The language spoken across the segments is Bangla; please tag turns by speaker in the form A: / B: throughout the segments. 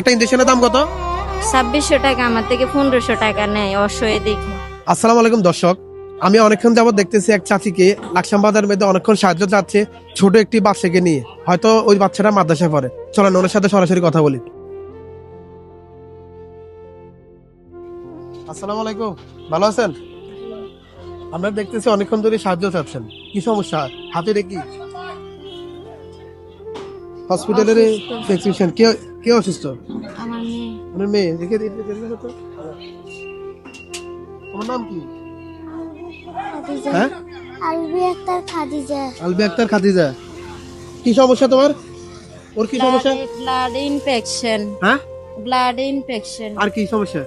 A: একটা ইনজেকশনের দাম কত?
B: 2600 টাকা, আমার থেকে 1500 টাকা নেয় অসহায় দেখে।
A: আসসালামু আলাইকুম দর্শক, আমি অনেকক্ষণ যাবত দেখতেছি এক চাচিকে লাকসাম বাজারের মধ্যে অনেকক্ষণ সাহায্য চাচ্ছে ছোট একটি বাচ্চাকে নিয়ে। হয়তো ওই বাচ্চাটা মাদ্রাসায় পড়ে। চলেন ওনার সাথে সরাসরি কথা বলি। আসসালামু আলাইকুম, ভালো আছেন? আমরা দেখতেছি অনেকক্ষণ ধরে সাহায্য চাচ্ছেন, কি সমস্যা? হাতে কি হসপিটালের প্রেসক্রিপশন? কে অসুস্থ?
B: আমার মেয়ে।
A: আপনার মেয়ে? দেখে তো তোমার নাম কি? হ্যাঁ,
C: আলবি আক্তার খাদিজা।
A: আলবি আক্তার খাদিজা। কি সমস্যা তোমার? ওর কি সমস্যা?
B: Blood infection.
A: হ্যাঁ,
B: ব্লাড ইনফেকশন।
A: আর কি সমস্যা?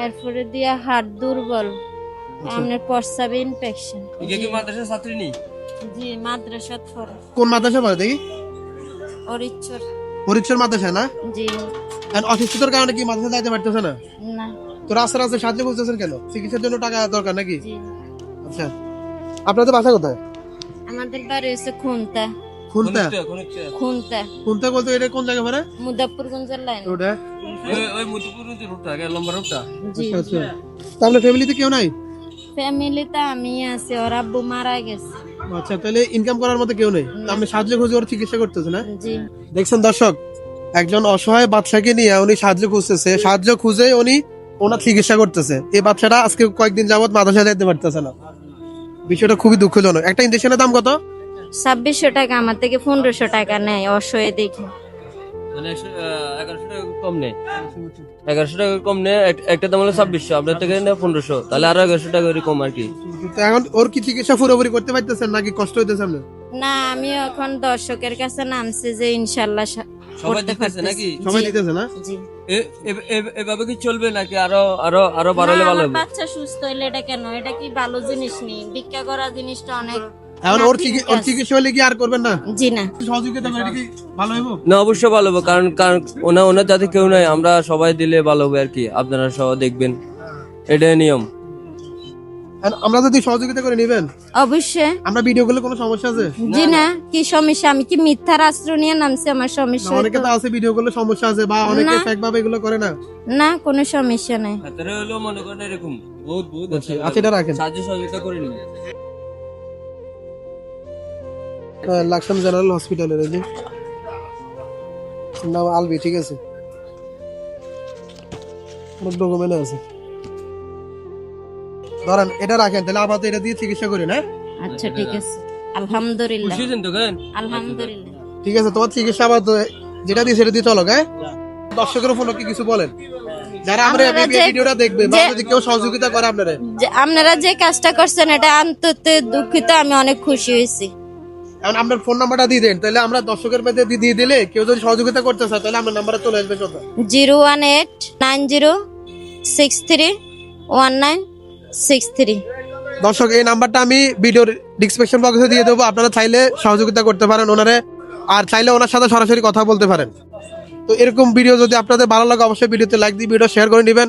B: এরপরে দিয়া হার্ট দুর্বল, আপনার প্রস্রাব ইনফেকশন।
D: এটা কি মাদ্রাসা ছাত্রী নি?
B: জি, মাদ্রাসাত পড়ে।
A: কোন মাদ্রাসা পড়ে দেখি?
B: অরিচ্ছর।
A: পরীক্ষার মাদ্রাসা না?
B: জি।
A: আর অসুস্থতার কারণে কি মাদ্রাসা যাইতে পারতেছে না?
B: না।
A: তো রাস্তায় রাস্তায় সাহায্য করতেছেন কেন? চিকিৎসার জন্য টাকা দরকার নাকি?
B: জি।
A: আচ্ছা, আপনাদের বাসা কোথায়?
B: আমাদের বাড়ি হচ্ছে খুনতা।
A: খুলতা?
B: খুনতা
A: খুলতা বলতে এটা কোন জায়গা পড়ে?
B: মুজাফফরগঞ্জের লাইন।
A: ওটা?
D: ওই মুতুপুর যে রোডটা, লম্বা রোডটা।
B: জি।
A: আচ্ছা, তাহলে ফ্যামিলিতে কেউ নাই?
B: ফ্যামিলিতে আমি আছি, ওর আব্বু মারা গেছে।
A: আচ্ছা, তাহলে ইনকাম করার মতো কেউ নেই। তা আপনি সাহায্য খুঁজে ওর চিকিৎসা করতেছে না?
B: জি।
A: দেখছেন দর্শক, একজন অসহায় বাচ্চাকে নিয়ে উনি সাহায্য খুঁজতেছে, সাহায্য খুঁজে উনি ওনার চিকিৎসা করতেছে। এই বাচ্চাটা আজকে কয়েকদিন যাবত মাদ্রাসায় যেতে পারতেছে না। বিষয়টা খুবই দুঃখজনক। একটা ইনজেকশনের দাম কত?
B: 2600 টাকা, আমার থেকে 1500 টাকা নেয় অসহায় দেখে।
D: মানে 1100 টাকা কম নেই। 1100 টাকা কম নেই, একটা দাম হলো 2600, আপনার থেকে নেয় 1500, তাহলে আরো 1100 টাকা করে কম আর কি।
A: তো এখন ওর কি চিকিৎসা পুরোপুরি করতে পারতেছেন নাকি কষ্ট হইতেছে আপনার?
B: না, আমি এখন দর্শকের কাছে নামছি যে ইনশাল্লাহ
D: সবাই দিতেছে নাকি?
A: সবাই দিতেছে না?
B: জি।
D: এভাবে কি চলবে নাকি আরো আরো আরো বাড়ালে
B: না,
D: ভালো
B: আমার
D: হবে?
B: বাচ্চা সুস্থ হইলে এটা কেন? এটা কি ভালো জিনিস নেই? ভিক্ষা করা জিনিসটা অনেক।
A: এখন ওর
B: ঠিক
A: ওর
B: আছে।
A: চিকিৎসা হলে কি আর করবেন না?
B: জি না।
A: সহযোগিতা করে এটা কি ভালো হইব?
D: না, অবশ্যই ভালো হবে, কারণ কারণ ওনার যাতে কেউ নাই, আমরা সবাই দিলে ভালো হবে আর কি। আপনারা সহ দেখবেন, এটাই নিয়ম।
A: এখন আমরা যদি সহযোগিতা করে নিবেন,
B: অবশ্যই।
A: আমরা ভিডিও করলে কোনো সমস্যা আছে?
B: জি না, কি সমস্যা? আমি কি মিথ্যার আশ্রয় নিয়ে নামছি? আমার সমস্যা
A: অনেকে
B: হতো?
A: তো আছে ভিডিও করলে সমস্যা আছে, বা অনেকে
B: না।
A: ফেক ভাবে এগুলো করে না।
B: না, কোনো সমস্যা নাই।
D: হাতের হলো মনে করেন এরকম বহুত বহুত আছে।
A: আচ্ছা, এটা রাখেন।
D: সাহায্য সহযোগিতা করে নিন।
A: লাকসাম জেনারেল হসপিটালের এই যে নাম আলবি, ঠিক আছে? অনেক ডকুমেন্ট আছে, ধরেন এটা রাখেন। তাহলে আপাতত এটা দিয়ে চিকিৎসা করি না?
B: আচ্ছা, ঠিক আছে। আলহামদুলিল্লাহ।
D: খুশি হয়েছেন তো কেন?
B: আলহামদুলিল্লাহ।
A: ঠিক আছে, তোমার চিকিৎসা আপাতত যেটা দিয়ে সেটা দিয়ে চলো। হ্যাঁ, দর্শকের ফোন কি কিছু বলেন যারা আমরা
B: আপনারা যে-
A: ভিডিওটা দেখবে, বা
B: যে-
A: যদি কেউ সহযোগিতা করে আপনারা?
B: যে আপনারা যে কাজটা করছেন এটা অন্তত দুঃখিত, আমি অনেক খুশি হয়েছি।
A: এখন আপনার ফোন নাম্বারটা দিয়ে দেন, তাহলে আমরা দর্শকের মধ্যে দিয়ে দিলে কেউ যদি সহযোগিতা করতে চায় তাহলে আমার নাম্বারে চলে আসবে সোজা।
B: 01890631963।
A: দর্শক, এই নাম্বারটা আমি ভিডিওর ডিসক্রিপশন বক্সে দিয়ে দেবো, আপনারা চাইলে সহযোগিতা করতে পারেন ওনারে, আর চাইলে ওনার সাথে সরাসরি কথা বলতে পারেন। তো এরকম ভিডিও যদি আপনাদের ভালো লাগে অবশ্যই ভিডিওতে লাইক দিয়ে ভিডিও শেয়ার করে নেবেন।